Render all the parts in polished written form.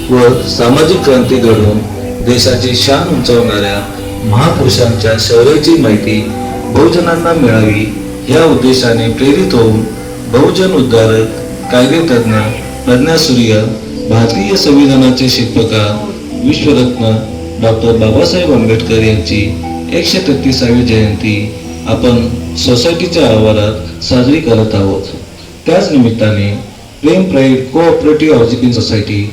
व सामाजिक क्रांती घडवून देशाची शान उंचावणाऱ्या महापुरुषांच्या शौर्याची माहिती बहुजनांना मिळावी या उद्देशाने प्रेरित होऊन बहुजन उद्धारक, कायदेतज्ञ, प्रज्ञासूर्य, भारतीय संविधानाचे शिल्पकार, विश्वरत्न डॉक्टर बाबासाहेब आंबेडकर यांची 133वी जयंती आपण सोसायटीच्या आवारात साजरी करत आहोत. त्याच निमित्ताने प्रेम प्राईड कोऑपरेटिव्ह हाऊसिंग सोसायटी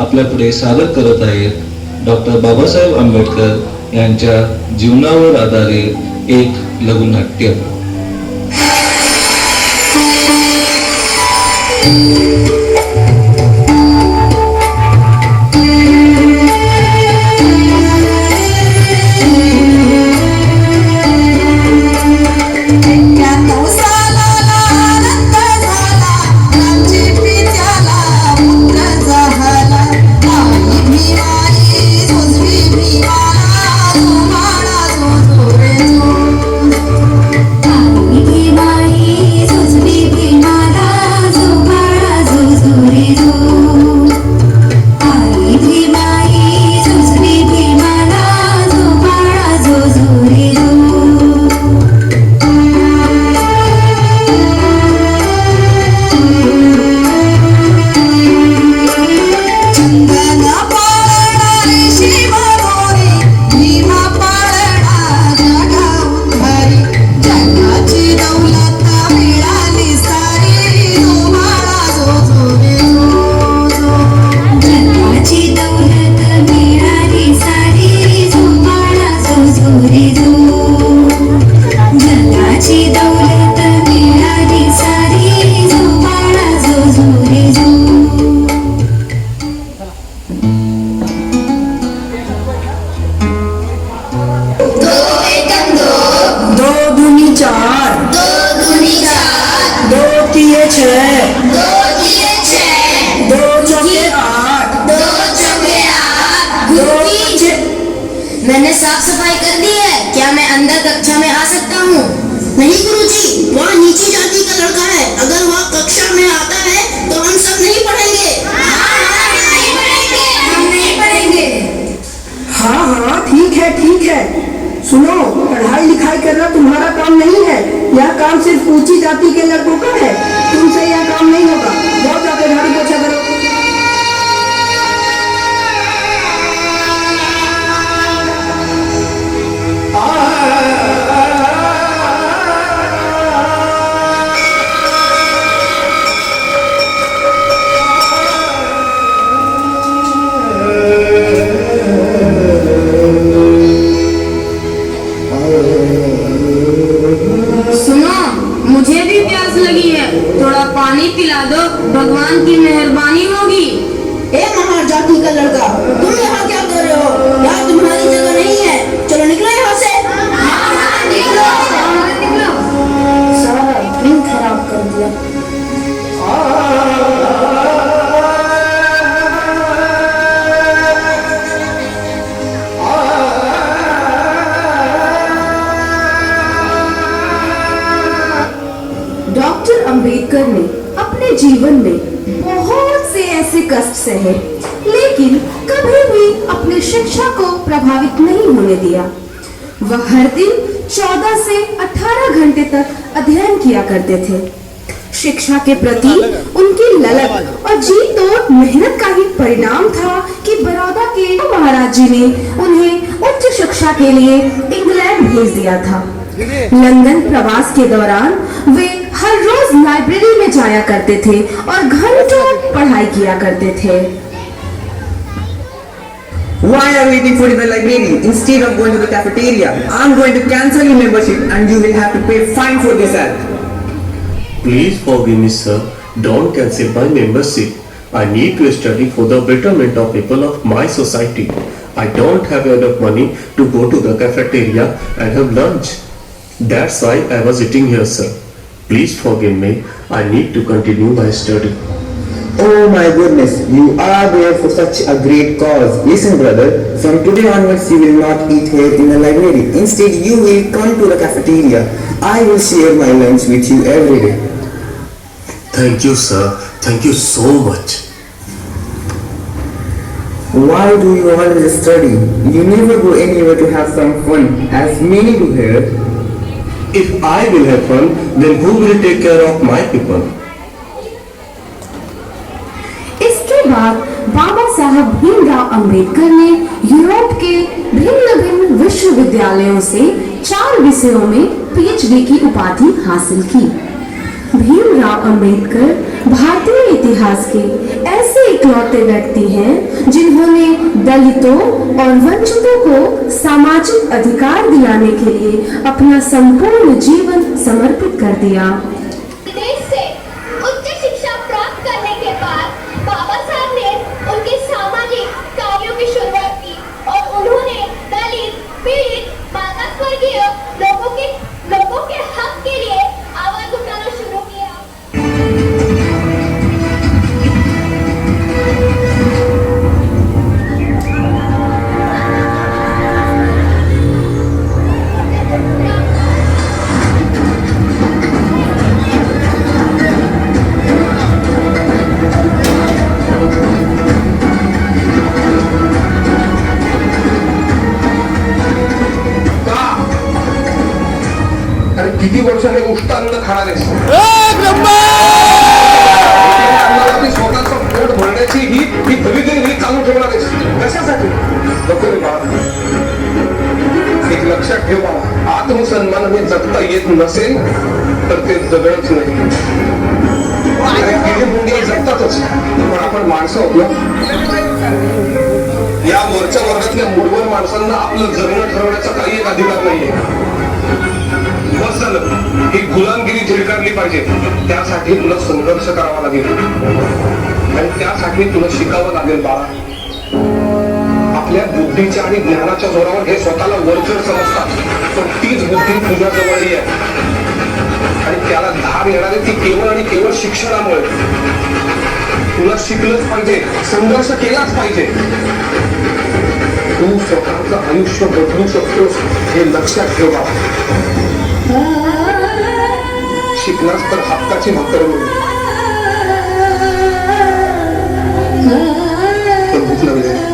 आपल्यापुढे सादर करत आहेत डॉक्टर बाबासाहेब आंबेडकर यांच्या जीवनावर आधारित एक लघुनाट्य. मैंने साफ सफाई कर दी है, क्या मैं अंदर कक्षा में आ सकता हूँ? नहीं गुरुजी, वह नीची जाति का लड़का है, अगर वह कक्षा में आता है तो हम सब नहीं पढ़ेंगे। हम नहीं पढ़ेंगे। हाँ हाँ ठीक है। सुनो, पढ़ाई लिखाई करना तुम्हारा काम नहीं है, यह काम सिर्फ ऊंची जाति के लड़कों का है। तुमसे यह काम नहीं होगा, जाओ जाकर झाड़ू पोछा करो। मुझे भी प्यास लगी है, थोड़ा पानी पिला दो, भगवान की मेहरबानी होगी। ए महार जाति का लड़का, तुम यहाँ क्या कर रहे हो? यहाँ तुम्हारी जगह नहीं है, चलो निकलो यहाँ से। निकलो। सारा दिन खराब कर दिया। डॉक्टर अंबेडकर ने अपने जीवन में बहुत से ऐसे कष्ट सहे, लेकिन कभी भी अपनी शिक्षा को प्रभावित नहीं होने दिया। वह हर दिन 14 से 18 घंटे तक अध्ययन किया करते थे। शिक्षा के प्रति उनकी ललक और जी तोड़ मेहनत का ही परिणाम था कि बड़ौदा के महाराज जी ने उन्हें उच्च शिक्षा के लिए इंग्लैंड भेज दिया था। लंदन प्रवास के दौरान वे हर रोज लाइब्रेरी में जाया करते थे और घंटों पढ़ाई किया करते थे। Why are you waiting for the library instead of going to the cafeteria? I'm going to cancel your membership and you will have to pay fine for this act. Please forgive me, sir. Don't cancel my membership. I need to study for the betterment of people of my society. I don't have enough money to go to the cafeteria and have lunch. That's why I was eating here, sir. Please forgive me. I need to continue my study. Oh my goodness, you are there for such a great cause. Listen brother, from today onwards you will not eat here in the library. Instead you will come to the cafeteria. I will share my lunch with you every day. Thank you, sir. Thank you so much. Why do you always study? You never go anywhere to have some fun, as many do here. If I will have fun, then who will take care of my people? इसके बाद बाबा साहब भीमराव अंबेडकर ने Europe के भिन्न भिन्न विश्वविद्यालयों से 4 विषयों में PhD की उपाधि हासिल की। भीमराव अंबेडकर भारतीय इतिहास के ऐसे इकलौते व्यक्ति हैं जिन्होंने दलितों और वंचितों को सामाजिक अधिकार दिलाने के लिए अपना संपूर्ण जीवन समर्पित कर दिया। विदेश से उच्च शिक्षा प्राप्त करने के बाद बाबा साहब ने उनके सामाजिक कार्यों की शुरुआत की और उन्होंने दलित, पीड़ित, मागासवर्गीय लोगों के हक के लिए आवाज उठाना शुरू किया। किती वर्षाने उष्ट अन्न खाणार आहेस? स्वतःचं पोट भरण्याची ही दरिद्री चालू ठेवणार आहेस कशासाठी? नको रे बाळा, एक लक्षात ठेव बाळा, आत्मसन्मानाने जगता येत नसेल तर ते जगणच नाही. गेली मुंडी जगतातच, पण आपण माणसं होतो. या वरच्या वर्गातल्या मूळवर माणसांना आपलं जगणं ठरवण्याचा काही एक अधिकार नाहीये. बस झालं, ही गुलामगिरी झिडकारली पाहिजे. त्यासाठी तुला संघर्ष करावा लागेल आणि त्यासाठी तुला शिकावं लागेल बाळा. आपल्या बुद्धीच्या आणि ज्ञानाच्या जोरावर हे स्वतःला वरचढ समजतात, पण तीच बुद्धी तुझ्या जवळही आहे आणि त्याला धार येणारे ती केवळ आणि केवळ शिक्षणामुळे. तुला शिकलंच पाहिजे, संघर्ष केलाच पाहिजे. तू स्वतःचं आयुष्य बदलू शकतोस हे लक्षात ठेव बाळा. शिकलास तर हक्काची भाकर मिळेल. पण भूक लागली आहे.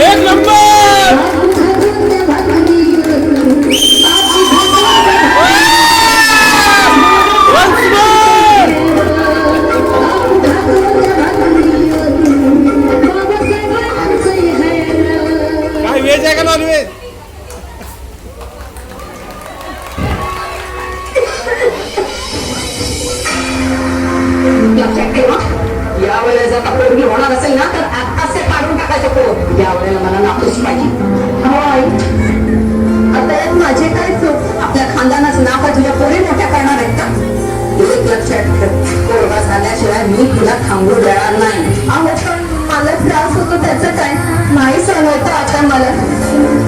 एक नंबर व्हेज आहे का नॉन व्हेज? लक्षात ठेवा, यावेळेला जर कपडे होणार असेल ना तर आत्ताच ते काढून टाकायचं पोरं. यावेळेला मला नापूस पाहिजे. होय, आता यात माझे काय चूक? आपल्या खानदानाचं नाव काय तुझ्या पोरी मोठ्या करणार आहेत का? एक लक्षात ठेव, पोरगा झाल्याशिवाय मी तुला थांबू देणार नाही. अहो पण मला त्रास होतो त्याचं काय? नाही सहन होतं आता मला.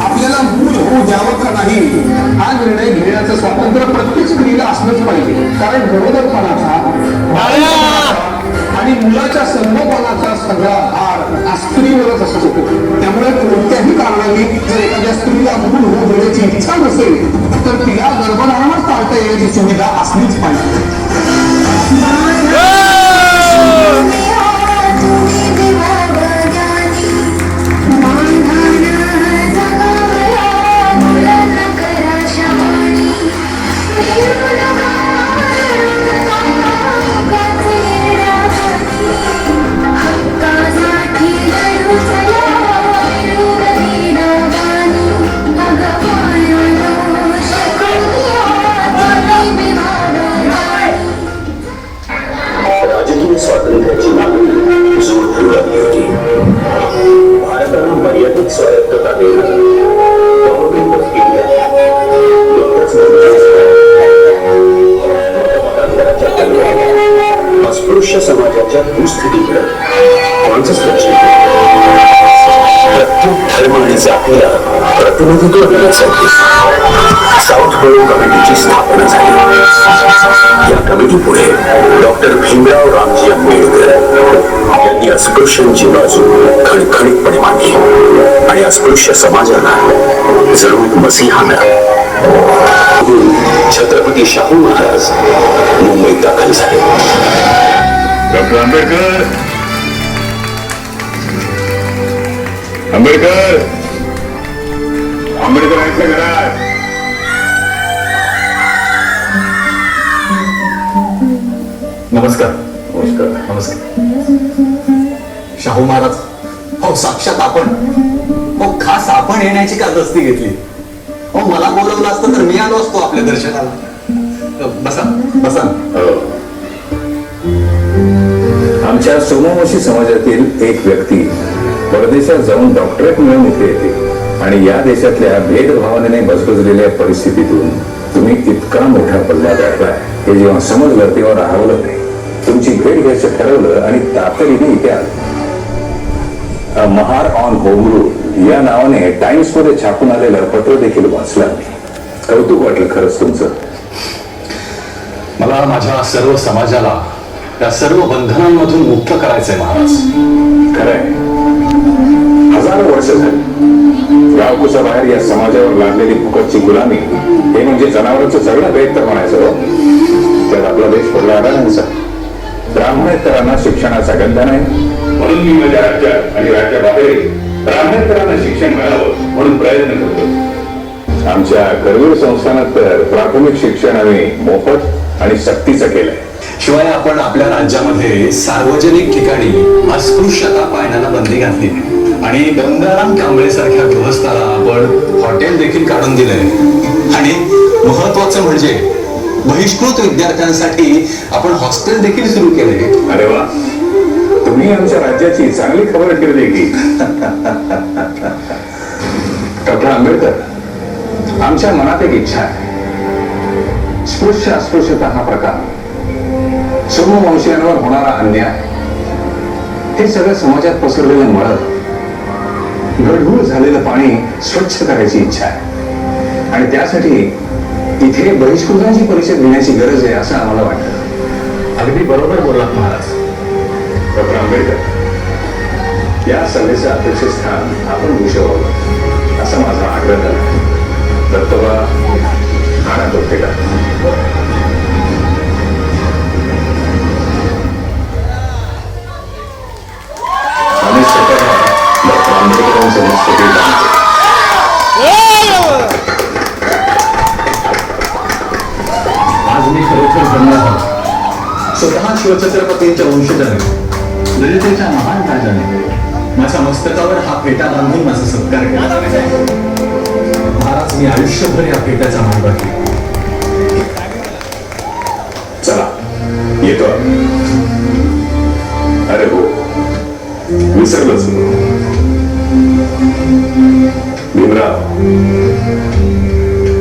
आपल्याला मूल होऊ द्यावं का नाही हा निर्णय घेण्याचं स्वातंत्र्य प्रत्येक स्त्रीला असलंच पाहिजे. कारण गरोदरपणाचा आणि मुलाच्या संगोपनाचा सगळा भार स्त्रीवरच असतो. त्यामुळे कोणत्याही कारणाने जर एखाद्या स्त्रीला मूल होऊ देण्याची इच्छा नसेल तर तिला गर्भधारणच टाळता येण्याची सुविधा असलीच पाहिजे. राजकीय स्वातंत्र्याची मागणी जोर धरू लागली होती. भारताला मर्यादित स्वायत्तता देणं गव्हर्नमेंट ऑफ इंडिया नुकतंच मतदाराच्या कल्याणात अस्पृश्य समाजाच्या दुःस्थितीकडे माणसंच लक्ष. प्रत्येक धर्म आणि जातीला प्रतिनिधित्व करण्यासाठी साऊथ गोवा कमिटीची स्थापना झाली. या कमिटीपुढे डॉक्टर भीमराव रामजी आंबेडकर यांनी अस्पृश्यांची बाजू खणखणीतपणे मांडली आणि अस्पृश्य समाजाला जणू मसीहा मिळाला. छत्रपती शाहू महाराज मुंबईत दाखल झाले. डॉक्टर आंबेडकर, आंबेडकर, आंबेडकर आहेत का घरात? नमस्कार. नमस्कार. नमस्कार. शाहू महाराज, हो साक्षात आपण. हो खास आपण येण्याची का दस्ती घेतली? हो मला बोलवलं असतं तर मी आलो असतो आपल्या दर्शनाला. बसा बसा. आमच्या सोमवंशी समाजातील एक व्यक्ती परदेशात जाऊन डॉक्टरेट मिळवून इथे येते आणि या देशातल्या भेदभावनेने बजबजलेल्या परिस्थितीतून तुम्ही इतका मोठा पल्ला गाठलाय हे जेव्हा समजलं तेव्हा राहवलं नाही. तुमची भेट घ्यायचं ठरवलं आणि तातडीने इथे आलं. महार ऑन होम रूल या नावाने टाइम्स मध्ये छापून आलेलं पत्र देखील वाचलं मी. कौतुक वाटलं खरंच तुमचं. मला माझ्या सर्व समाजाला त्या सर्व बंधनांमधून मुक्त करायचंय महाराज. खरंय, हजारो वर्ष झाली गावकुसा बाहेर या समाजावर लागलेली फुकटची गुलामी हे म्हणजे जनावरांचं जगणं बेहतर म्हणायचं. त्यात आपला देश पडला अडाण्यांचा. ब्राह्मणेतरांना शिक्षणाचा गंध नाही म्हणून मी माझ्या राज्यात आणि राज्याबाहेर ब्राह्मणेतरांना शिक्षण मिळावं म्हणून प्रयत्न करतो. आमच्या करवीर संस्थानात तर प्राथमिक शिक्षण आम्ही मोफत आणि सक्तीचं केलंय. शिवाय आपण आपल्या राज्यामध्ये सार्वजनिक ठिकाणी अस्पृश्यता पाळण्याला बंदी घातली आणि गंगाराम कांबळे सारख्या गृहस्थाला आपण हॉटेल देखील काढून दिलंय. आणि महत्वाचं म्हणजे बहिष्कृत विद्यार्थ्यांसाठी आपण हॉस्टेल देखील सुरू केले. अरे वा, तुम्ही आमच्या राज्याची चांगली खबर ठेवली की. डॉक्टर आंबेडकर, आमच्या मनात एक इच्छा आहे. स्पृश्य अस्पृश्यता हा प्रकार, सोमवंशीयांवर होणारा अन्याय, हे सगळं समाजात पसरलेलं मळ, गढूळ झालेलं पाणी स्वच्छ करायची इच्छा आहे. आणि त्यासाठी इथे बहिष्कृतांची परिषद घेण्याची गरज आहे असं आम्हाला वाटतं. अगदी बरोबर बोललात महाराज. डॉक्टर आंबेडकर, या सभेचं अध्यक्षस्थान आपण भूषवावं असा माझा आग्रह आहे. दत्तोबा आणा तो फेटा. आम्ही स्वतः डॉक्टर आंबेडकरांचं मस्तकी बांधतो. आज मी खरोखर धन्य झालो. स्वतः शिवछत्रपतींच्या वंशजाने, ललितेच्या महान राजाने माझ्या मस्तकावर हा फेटा बांधून माझा सत्कार केला. महाराज, मी आयुष्यभर या फेट्याचा मान राखीन. चला येतो. अरे हो, विसरलंच. भीमराव,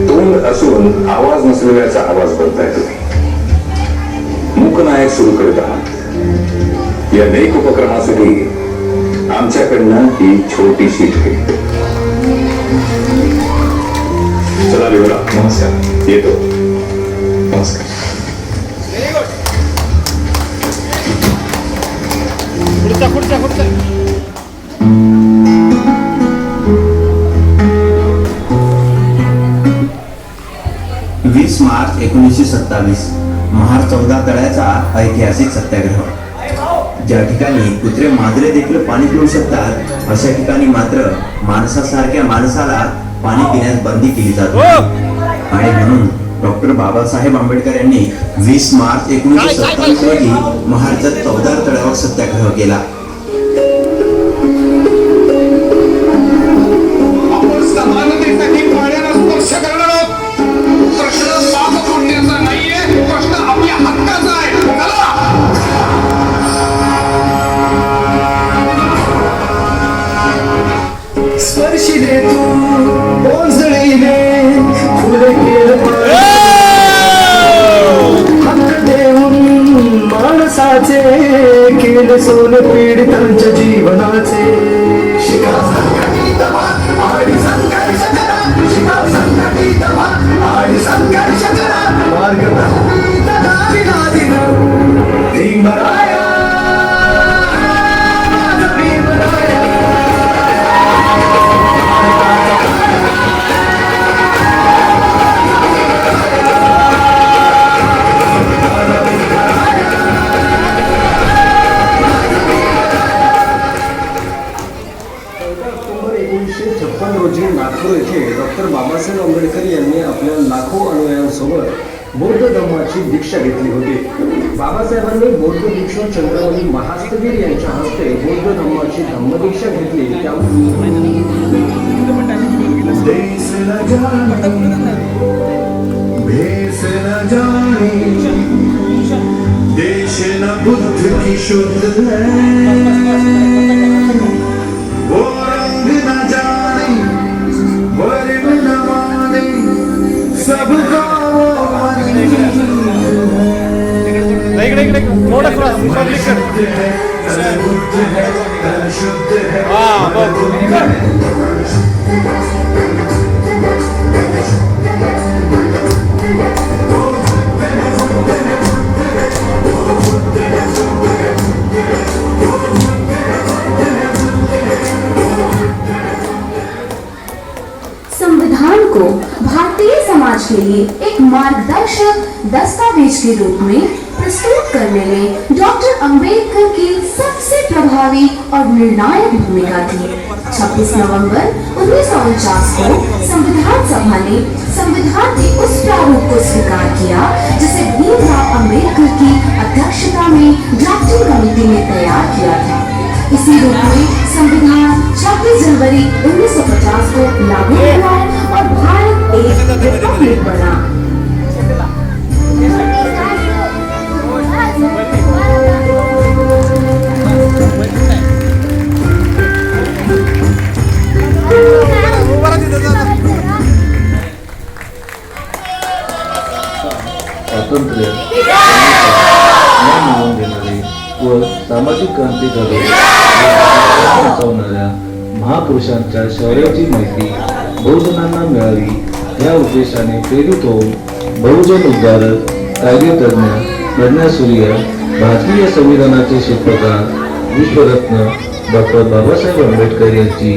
तोंड असून आवाज नसलेल्याचा आवाज बोलताय तुम्ही. मूकनायक सुरू करीत आहात. या नेक उपक्रमासाठी आमच्याकडनं ही छोटीशी भेट. चला भीमराव, नमस्कार. येतो. नमस्कार. पुढचा. 20 मार्च 1927 महार 14 तळ्याचा ऐतिहासिक सत्याग्रह. ज्या ठिकाणी कुत्रे मांजरे देखील पाणी पिऊ शकतात अशा ठिकाणी मात्र माणसासारख्या माणसाला पाणी पिण्यास बंदी केली जाते. आणि म्हणून डॉक्टर बाबासाहेब आंबेडकर यांनी 20 मार्च 1927 रोजी महारच्या 14 तळ्यावर सत्याग्रह केला. समानतेसाठी प्राण्यांना स्पर्श करणार आहोत. प्रश्न पाप पुण्याचा नाहीये, प्रश्न आपल्या हक्काचा आहे. स्पर्शी दे तू ओंजळीने फुले हक्क देऊन माणसाचे केले सोने पीडितांच्या जीवनाचे. शिका आणि 13 रोजी नागपूर येथे डॉक्टर बाबासाहेब आंबेडकर यांनी आपल्या लाखो अनुयायांसोबत बौद्ध धम्माची दीक्षा घेतली होती. बाबासाहेबांनी बौद्ध भिक्षू चंद्रमणी महास्तवीर यांच्या हस्ते बौद्ध धम्माची धम्मदीक्षा घेतली. देश न बुद्ध की शुद्ध है, वो रंग न जाने वर्ण न माने, सबका वो मनी शुद्ध है, बुद्ध है, शुद्ध है. संविधान को भारतीय समाज के लिए एक मार्गदर्शक दस्तावेज के रूप में प्रस्तुत करने में डॉक्टर अंबेडकर की सबसे प्रभावी और निर्णायक भूमिका थी. 26 नवंबर 1949 को संविधान सभा ने संविधान के उस प्रारूप को स्वीकार किया जिसे भीमराव अंबेडकर की अध्यक्षता में ड्राफ्टिंग कमेटी ने तैयार किया था. इसी रूप में संविधान 26 जनवरी 1950 को लागू हुआ और भारत एक रिपब्लिक बना. स्वातंत्र्य मिळवून देणारे व सामाजिक क्रांती घडवून वाचवणाऱ्या महापुरुषांच्या शौर्याची माहिती बहुजनांना मिळावी या उद्देशाने प्रेरित होऊन बहुजन उद्धारक, कायदेतज्ञ, प्रज्ञासूर्य, भारतीय संविधानाचे शिल्पकार, विश्वरत्न डॉक्टर बाबासाहेब आंबेडकर यांची